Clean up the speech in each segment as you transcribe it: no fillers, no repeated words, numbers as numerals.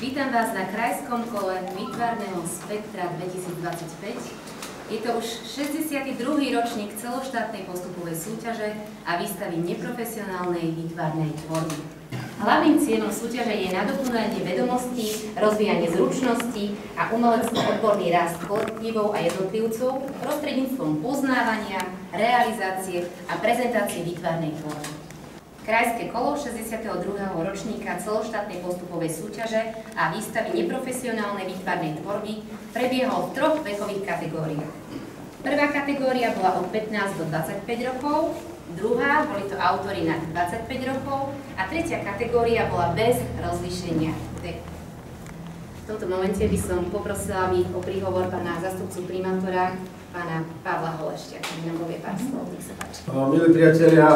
Vítam vás na krajskom kole výtvarného spektra 2025. Je to už 62. ročník celoštátnej postupovej súťaže a výstavy neprofesionálnej výtvarnej tvorby. Hlavným cieľom súťaže je nadobúdanie vedomostí, rozvíjanie zručností a umelecko-odborný rast kolektívov a jednotlivcov prostredníctvom poznávania, realizácie a prezentácie výtvarnej tvorby. Krajské kolo 62. ročníka celoštátnej postupovej súťaže a výstavy neprofesionálnej výtvarnej tvorby prebiehalo v 3 vekových kategóriách. Prvá kategória bola od 15 do 25 rokov, druhá boli to autori nad 25 rokov a tretia kategória bola bez rozlíšenia veku. V tomto momente by som poprosila o príhovor pána zástupcu primátora, pána Pavla Holešťaka, ktorý nám povie pár slov. Nech sa páči. Milí priatelia,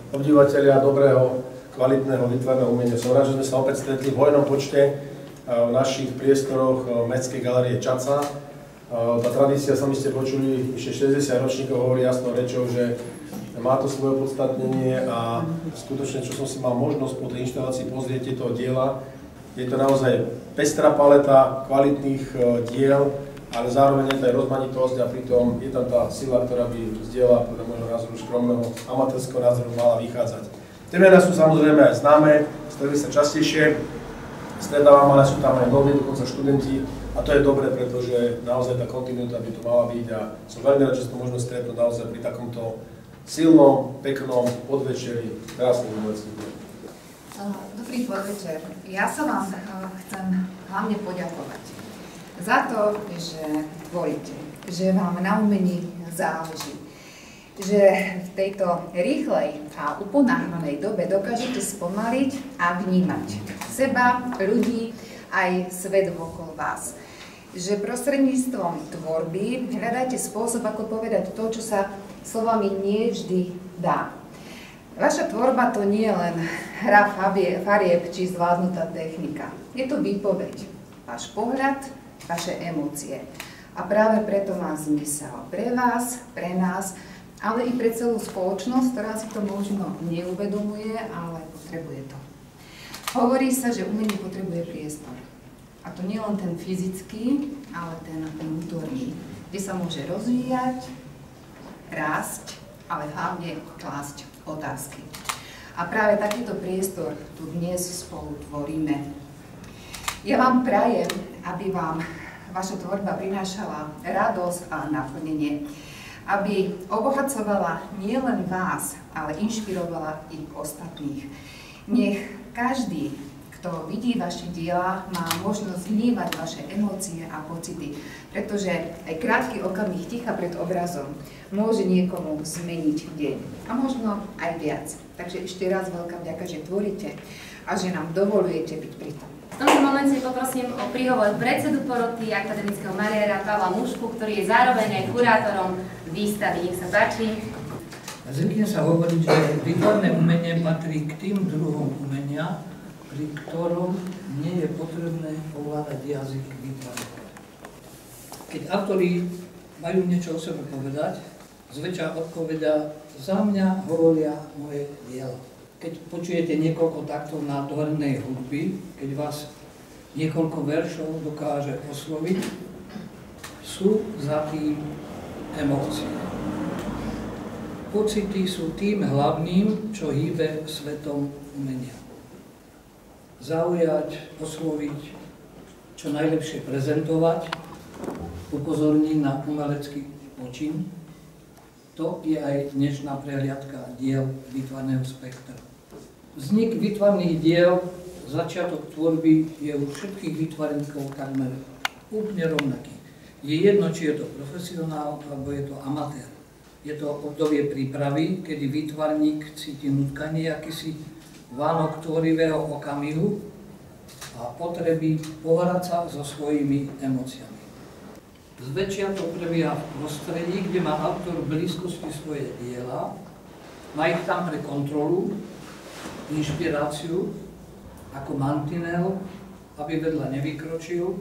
obdivovateľia dobrého, kvalitného výtvarného umenia, som rád, že sme sa opäť stretli v hojnom počte v našich priestoroch Mestskej galérie Čaca. Tá tradícia, sami ste počuli, vyše 60 ročníkov hovorí jasnou rečou, že má to svoje opodstatnenie a skutočne, čo som si mal možnosť po tej inštalácii pozrieť tieto diela, je to naozaj pestrá paleta kvalitných diel, ale zároveň je to aj rozmanitosť a pritom je tam tá sila, ktorá by zdieľa podľa môjho názoru skromného amatérskeho názoru mala vychádzať. Tie mená sú samozrejme aj známe, stretli sa častejšie, stretávam, ale sú tam aj noví, dokonca študenti a to je dobré, pretože naozaj tá kontinuita by tu mala byť a som veľmi rád, že sa to môžeme stretnúť naozaj pri takomto silnom, peknom podvečeri krásnych umeleckých diel. Dobrý podvečer. Ja sa vám chcem hlavne poďakovať za to, že tvoríte, že vám na umení záleží, že v tejto rýchlej a uponáhľanej dobe dokážete spomaliť a vnímať seba, ľudí, aj svet okolo vás. Že prostredníctvom tvorby hľadáte spôsob, ako povedať to, čo sa slovami nie vždy dá. Vaša tvorba to nie je len hra farieb či zvládnutá technika. Je to výpoveď, váš pohľad, vaše emócie. A práve preto má zmysel pre vás, pre nás, ale i pre celú spoločnosť, ktorá si to možno neuvedomuje, ale potrebuje to. Hovorí sa, že umenie potrebuje priestor. A to nie len ten fyzický, ale ten vnútorný, kde sa môže rozvíjať, rásť, ale hlavne klásť otázky. A práve takýto priestor tu dnes spolu tvoríme. Ja vám prajem, aby vám vaša tvorba prinášala radosť a naplnenie, aby obohacovala nielen vás, ale inšpirovala i ostatných. Nech každý, kto vidí vaše diela, má možnosť vnímať vaše emócie a pocity, pretože aj krátky okamih ticha pred obrazom môže niekomu zmeniť deň a možno aj viac. Takže ešte raz veľká vďaka, že tvoríte a že nám dovolujete byť pri tom. V tomto momente poprosím o príhovor predsedu poroty akademického maliara Pavla Mušku, ktorý je zároveň aj kurátorom výstavy. Nech sa páči. Zvykne sa hovoriť, že výtvarné umenie patrí k tým druhom umenia, pri ktorom nie je potrebné ovládať jazyk výtvarníka. Keď autori majú niečo o sebe povedať, zväčša odpovedia: za mňa hovoria moje diela. Keď počujete niekoľko taktov nádhernej hudby, keď vás niekoľko veršov dokáže osloviť, sú za tým emócie. Pocity sú tým hlavným, čo hýbe svetom umenia. Zaujať, osloviť, čo najlepšie prezentovať, upozorniť na umelecký počin. To je aj dnešná prehliadka diel výtvarného spektra. Vznik výtvarných diel, začiatok tvorby je u všetkých výtvarníkov takmer úplne rovnaký. Je jedno, či je to profesionál, alebo je to amatér. Je to obdobie prípravy, kedy výtvarník cíti nutkanie, akýsi vánok tvorivého okamihu a potreby pohrať sa so svojimi emóciami. Zväčšia to prebieha v prostredí, kde má autor v blízkosti svoje diela, má ich tam pre kontrolu, inšpiráciu, ako mantinel, aby vedľa nevykročil,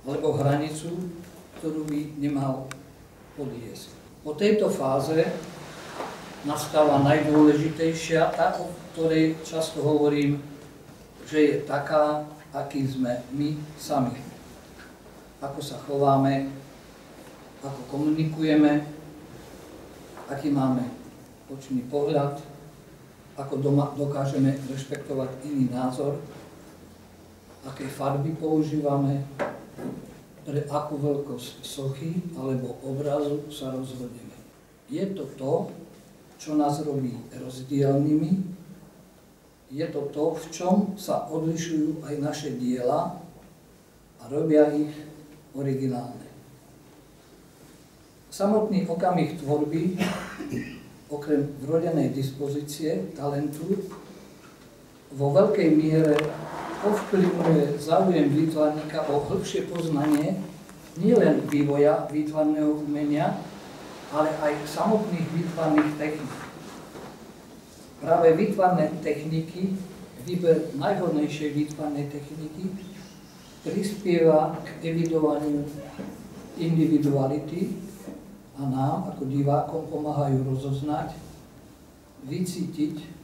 alebo hranicu, ktorú by nemal podliesť. Po tejto fáze nastáva najdôležitejšia, tá, o ktorej často hovorím, že je taká, aký sme my sami. Ako sa chováme, ako komunikujeme, aký máme očný pohľad, ako dokážeme rešpektovať iný názor, aké farby používame, pre akú veľkosť sochy alebo obrazu sa rozhodneme. Je to to, čo nás robí rozdielnymi, je to to, v čom sa odlišujú aj naše diela a robia ich originálne. Samotný okamih tvorby, okrem vrodenej dispozície, talentu, vo veľkej miere ovplyvňuje záujem výtvarníka o hĺbšie poznanie nielen vývoja výtvarného umenia, ale aj samotných výtvarných techník. Práve výtvarné techniky, výber najhodnejšej výtvarnej techniky, prispieva k evidovaniu individuality a nám, ako divákom, pomáhajú rozoznať, vycítiť,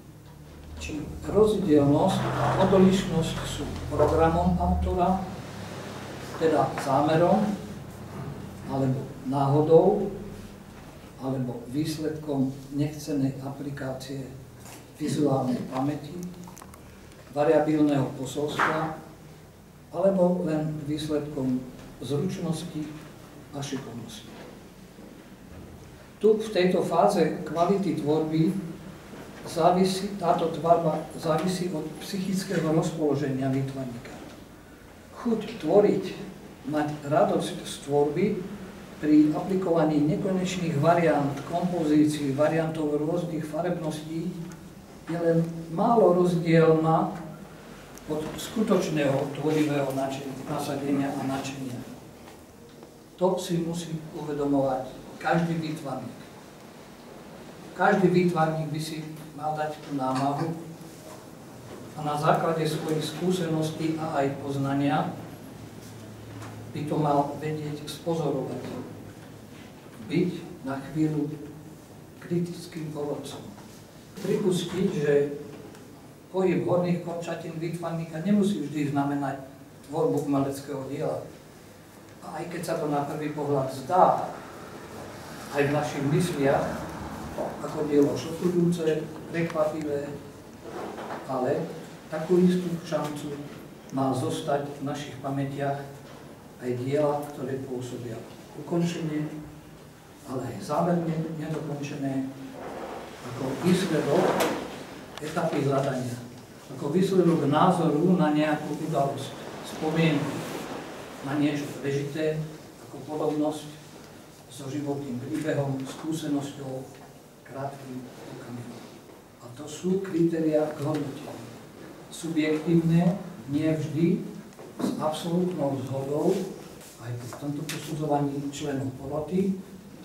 či rozdielnosť a odlišnosť sú programom autora, teda zámerom, alebo náhodou, alebo výsledkom nechcenej aplikácie vizuálnej pamäti, variabilného posolstva, alebo len výsledkom zručnosti a šikovnosti. Tu v tejto fáze kvality tvorby táto tvorba závisí od psychického rozpoloženia výtvarníka. Chuť tvoriť, mať radosť z tvorby pri aplikovaní nekonečných variant, kompozícií, variantov rôznych farebností je len málo rozdielna od skutočného tvorivého nasadenia a nadšenia. To si musí uvedomovať každý výtvarník. Každý výtvarník by si mal dať tú námahu a na základe svojich skúseností a aj poznania by to mal vedieť spozorovať. Byť na chvíľu kritickým porodcom. Pripustiť, že pohyb horných končatín výtvarníka nemusí vždy znamenať tvorbu umeleckého diela. A aj keď sa to na prvý pohľad zdá, aj v našich mysliach, ako dielo šokujúce, prekvapivé, ale takú istú šancu má zostať v našich pamätiach aj diela, ktoré pôsobia ukončenie, ale aj zámerne nedokončené, ako výsledok etapy hľadania, ako výsledok názoru na nejakú udalosť, spomienku na niečo prežité, ako podobnosť so životným príbehom, skúsenosťou, krátkym okamihom. A to sú kritériá k hodnoteniu. Subjektívne, nie vždy s absolútnou zhodou, aj v tomto posudzovaní členov poroty,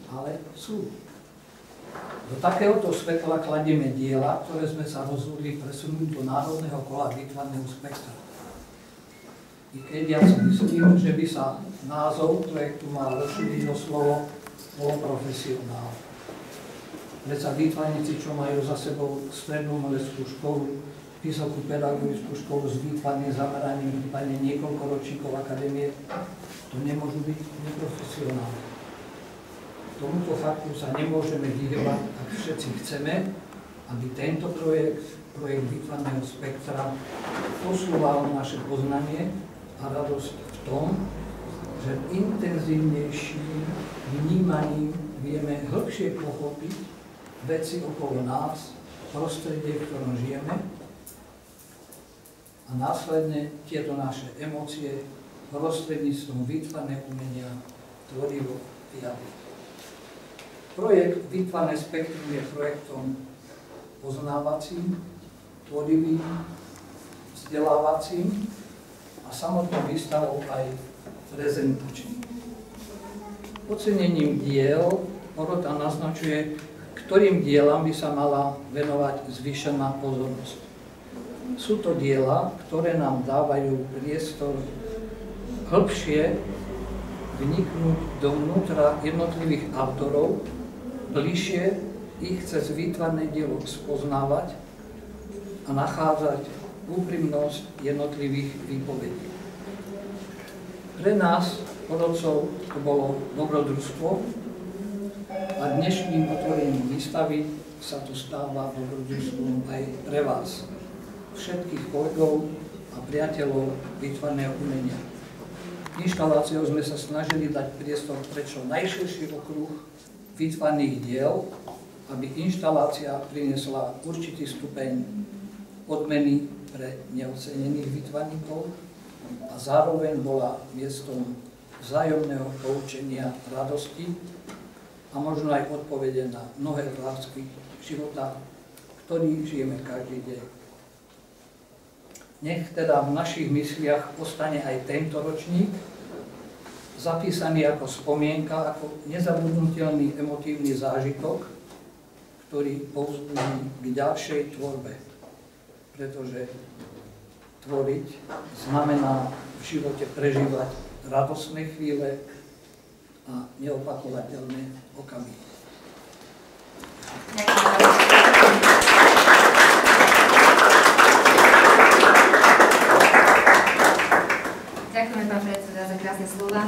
ale sú. Do takéhoto svetla kladieme diela, ktoré sme sa rozhodli presunúť do národného kola výtvarného spektra. I keď ja si myslím, že by sa názov projektu mal rozšíriť o slovo poloprofesionál. Predsa výtvarníci, čo majú za sebou strednú umeleckú školu, vysokú pedagogickú školu s výtvarným zameraním, prípadne niekoľko ročníkov akadémie, to nemôžu byť neprofesionálni. Tomuto faktu sa nemôžeme vyhýbať, ak všetci chceme, aby tento projekt výtvarného spektra posúval naše poznanie a radosť v tom, že intenzívnejším vnímaním vieme hĺbšie pochopiť veci okolo nás, prostredie, v ktorom žijeme, a následne tieto naše emócie prostredníctvom výtvarného umenia tvorivo vyjadriť. Projekt Výtvarné spektrum je projektom poznávacím, tvorivým, vzdelávacím a samotnou výstavou aj prezentačným. Ocenením diel porota naznačuje, ktorým dielam by sa mala venovať zvýšená pozornosť. Sú to diela, ktoré nám dávajú priestor hĺbšie vniknúť dovnútra jednotlivých autorov, bližšie ich cez výtvarné dielo spoznávať a nachádzať úprimnosť jednotlivých výpovedí. Pre nás, porodcov, to bolo dobrodružstvo a dnešným otvorením výstavy sa to stáva dobrodružstvom aj pre vás, všetkých kolegov a priateľov výtvarného umenia. Inštaláciou sme sa snažili dať priestor pre čo najširší okruh výtvarných diel, aby inštalácia priniesla určitý stupeň odmeny pre neocenených výtvarníkov a zároveň bola miestom vzájomného poučenia radosti a možno aj odpovede na mnohé otázky života, ktorý žijeme každý deň. Nech teda v našich mysliach ostane aj tento ročník, zapísaný ako spomienka, ako nezabudnutelný emotívny zážitok, ktorý povzbudí k ďalšej tvorbe. Pretože tvoriť znamená v živote prežívať radostné chvíle a neopakovateľné okamihy. Ďakujeme, pán predseda, za krásne slova.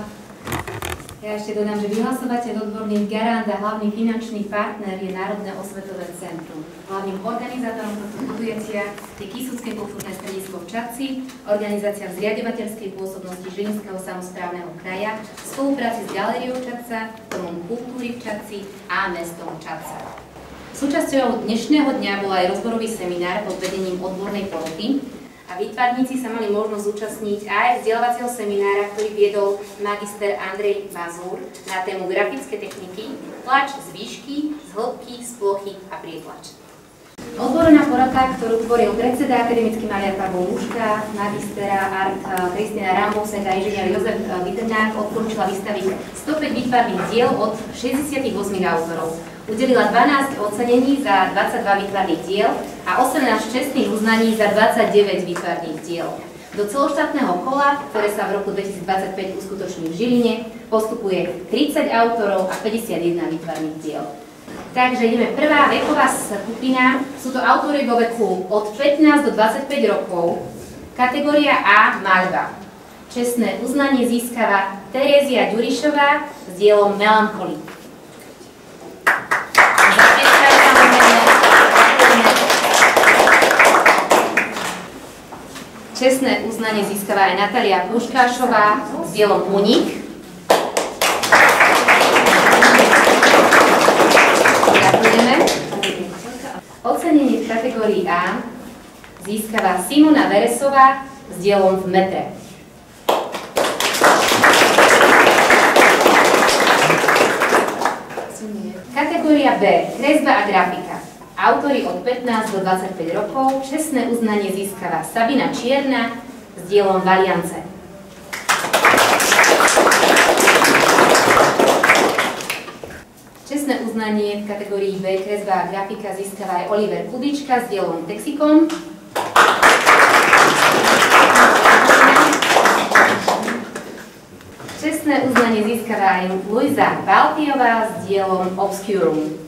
Ja ešte dodám, že vyhlasovateľ, odborný garant a hlavný finančný partner je Národné osvetové centrum. Hlavným organizátorom tohto podujatia je Kysucké kultúrne stredisko v Čadci, organizácia v zriaďovateľskej pôsobnosti Žilinského samosprávneho kraja v spolupráci s Galériou Čadca, Domom kultúry v Čadci a mestom Čadca. Súčasťou dnešného dňa bol aj rozborový seminár pod vedením odbornej poroty, a výtvarníci sa mali možnosť zúčastniť aj vzdelávacieho seminára, ktorý viedol magister Andrej Mazúr na tému grafické techniky, tlač z výšky, z hĺbky, z plochy a prietlač. Odborná porota, ktorú tvoril predseda akademický maliar Pavol Muška, magistera art Kristina Rambosek a inžinier Jozef Vidernák odporúčila vystaviť 105 výtvarných diel od 68 autorov. Udelila 12 ocenení za 22 výtvarných diel a 18 čestných uznaní za 29 výtvarných diel. Do celoštátneho kola, ktoré sa v roku 2025 uskutoční v Žiline, postupuje 30 autorov a 51 výtvarných diel. Takže ideme prvá veková skupina. Sú to autori vo veku od 15 do 25 rokov. Kategória A maľba. Čestné uznanie získava Terézia Ďurišová s dielom Melancholy. Čestné uznanie získava aj Natália Puškášová s dielom Unik. Gratulujeme. Ocenenie v kategórii A získava Simona Veresová s dielom V metre. Kategória B. Kresba a grafika. Autori od 15 do 25 rokov. Čestné uznanie získava Sabina Čierna s dielom Valiance. Čestné uznanie v kategórii B. Kresba a grafika získava aj Oliver Kudička s dielom Texikon. Čestné uznanie získava aj Luisa Baltiová s dielom Obscurum.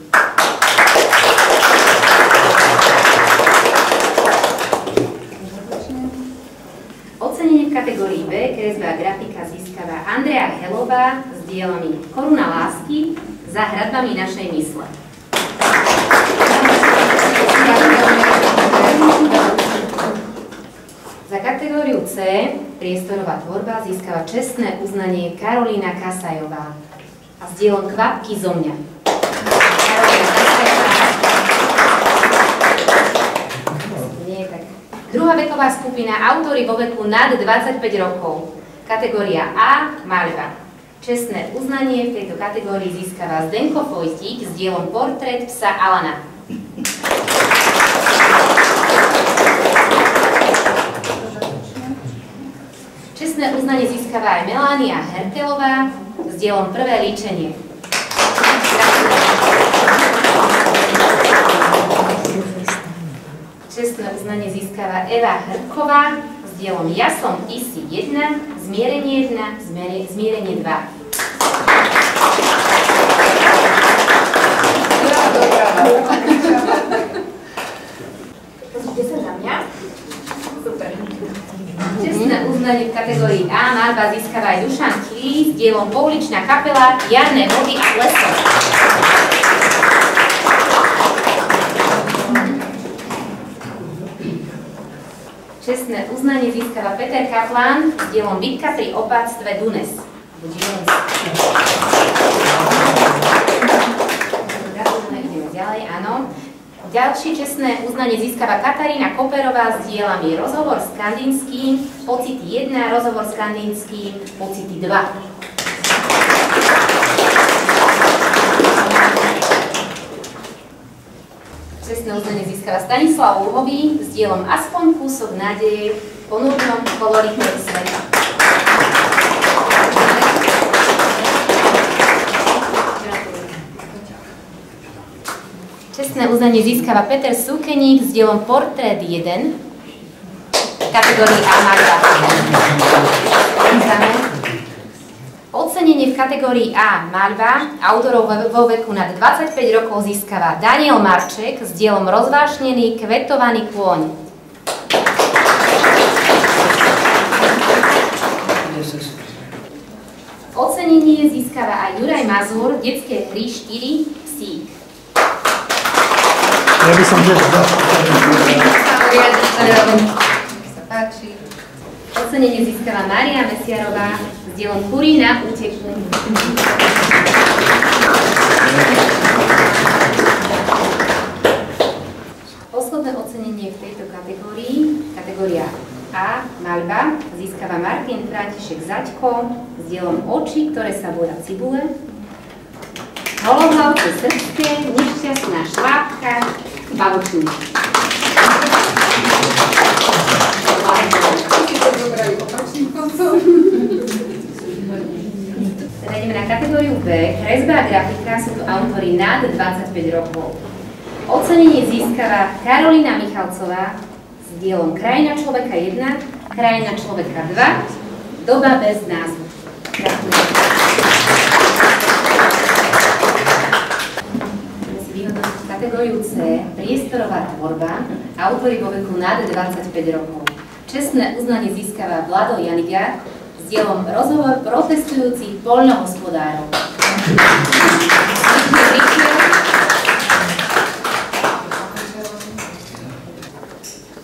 Ocenenie v kategórii B, kresba a grafika získava Andrea Helová s dielami Koruna lásky za hradbami našej mysle. Za kategóriu C, priestorová tvorba, získava čestné uznanie Karolína Kasajová a s dielom Kvapky zo mňa. Karolína Kasajová. Nie je tak. Druhá veková skupina, autori vo veku nad 25 rokov. Kategória A, maľba. Čestné uznanie v tejto kategórii získava Zdenko Fojtík s dielom Portrét psa Alana. Čestné uznanie získava aj Melania Hertelová s dielom Prvé líčenie. Čestné uznanie získava Eva Hrdková s dielom Ja som, ty si 1, Zmierenie 1, Zmierenie 2. Pozrite sa na mňa. Super. Čestné uznanie v kategórii A maľba získava aj Dušan Chýs s dielom Pouličná kapela, Jarné vody a leso. Čestné uznanie získava Peter Kaplan s dielom Bitka pri opáctve Dunes. Ideme ďalej, áno. Ďalšie čestné uznanie získava Katarína Koperová s dielami Rozhovor s Kandinským, Pocity 1, Rozhovor s Kandinským, Pocity 2. Čestné uznanie získava Stanislav Luhový s dielom Aspoň kúsok nádeje v ponúrnom koloritnom sveta. Čestné uznanie získava Peter Súkeník s dielom Portrét 1 v kategórii A maľba. Ocenenie v kategórii A maľba autorov vo veku nad 25 rokov získava Daniel Marček s dielom Rozvášnený kvetovaný kôň. Ocenenie získava aj Juraj Mazur, Detské hry 4, Psík. Ja by som sa páči. Ocenenie získala Mária Mesiarová s dielom Kurí na úteku. Posledné ocenenie v tejto kategórii, kategória A, maľba, získava Martin František Zaďko s dielom Oči, ktoré sa boja cibule. Holohlavce srdské, nešťastná švábka, babučník. Teda ideme na kategóriu B. Kresba a grafika, sú tu autori nad 25 rokov. Ocenenie získava Karolína Michalcová s dielom Krajina človeka 1, Krajina človeka 2, Doba bez názvu. Gratulujem. Budeme si vyhodnotiť kategóriu C, priestorová tvorba, autori vo veku nad 25 rokov. Čestné uznanie získava Vlado Janiga s dielom Rozhovor protestujúcich poľnohospodárov.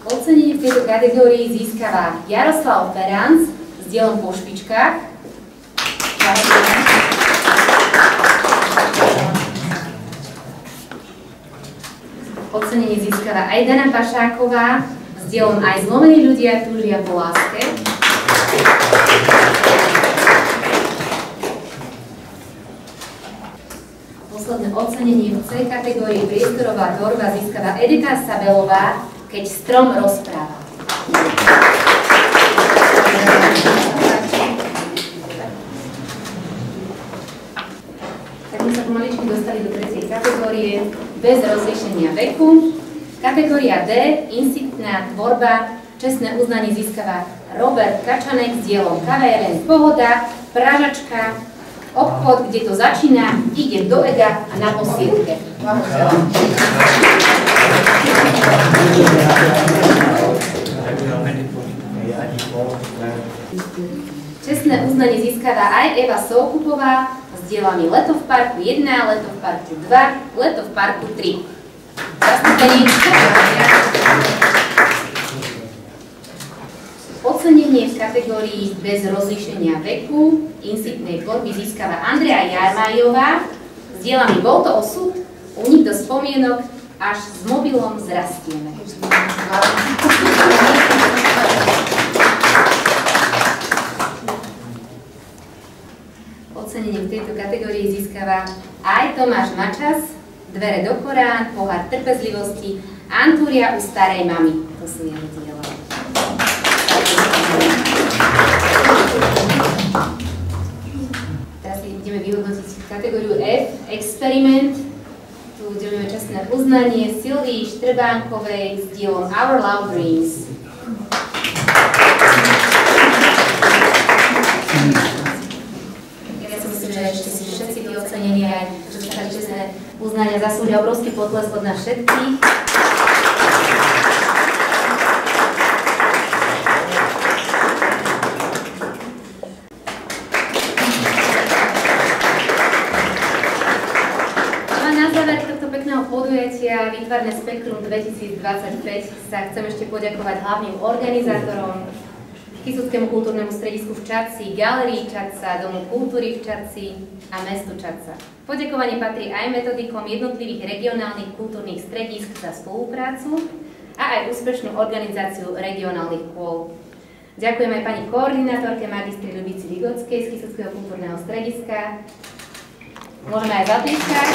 Ocenenie v tejto kategórii získava Jaroslav Feranc s dielom Po špičkách. Ocenenie získava aj Dana Pašáková s dielom Aj zlomení ľudia túžia po láske. Posledné ocenenie v C kategórii priestorová tvorba získava Edita Sabelová, Keď strom rozpráva. Tak my sa pomaličky dostali do tretej kategórie bez rozlíšenia veku. Kategória D, insitná tvorba, čestné uznanie získava Robert Kačanek s dielom Kaviareň Pohoda, Pražačka, obchod, kde to začína, ide do ega a na posielke. Čestné uznanie získava aj Eva Soukupová s dielami Leto v parku 1, Leto v parku 2, Leto v parku 3. Zastúpenie. Ocenenie v kategórii bez rozlíšenia veku insitnej tvorby získava Andrea Jarmajová s dielami Bol to osud, Unik do spomienok, Až s mobilom zrastieme. Ocenenie v tejto kategórii získava aj Tomáš Mačas, Dvere do Korán, Pohár trpezlivosti, Antúria u starej mamy. To sú jeho diela. Teraz ideme vyhodnotiť kategóriu F, experiment. Tu udelujeme čestné uznanie Silvii Štrbánkovej s dielom Our Love Dreams. Ja si myslím, že ešte si všetci tí ocenení aj čestné uznania zaslúžia obrovský potlesk od nás všetkých. Podujatia Výtvarné spektrum 2025 sa chcem ešte poďakovať hlavným organizátorom, Kysuckému kultúrnemu stredisku v Čadci, Galérii Čadca, Domu kultúry v Čadci a mestu Čadca. Poďakovanie patrí aj metodikom jednotlivých regionálnych kultúrnych stredisk za spoluprácu a aj úspešnú organizáciu regionálnych kôl. Ďakujem aj pani koordinátorke magistri Ľubici Vigockej z Kysuckého kultúrneho strediska. Môžeme aj zatlieskať.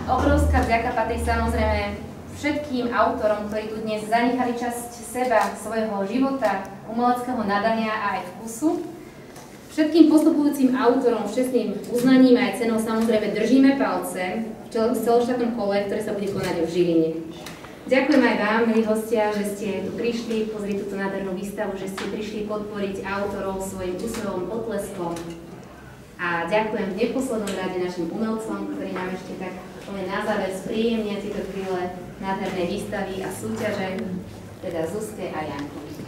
Obrovská vďaka patrí samozrejme všetkým autorom, ktorí tu dnes zanechali časť seba, svojho života, umeleckého nadania a aj vkusu. Všetkým postupujúcim autorom, čestným uznaním a aj cenou samozrejme držíme palce v celoštátnom kole, ktoré sa bude konať v Žiline. Ďakujem aj vám, milí hostia, že ste tu prišli pozrieť túto nádhernú výstavu, že ste prišli podporiť autorov svojim úsmevom, potleskom. A ďakujem v neposlednom rade našim umelcom, ktorí nám ešte tak na záver spríjemnia tieto chvíle nádhernej výstavy a súťaže, teda Zuzke a Jankovi.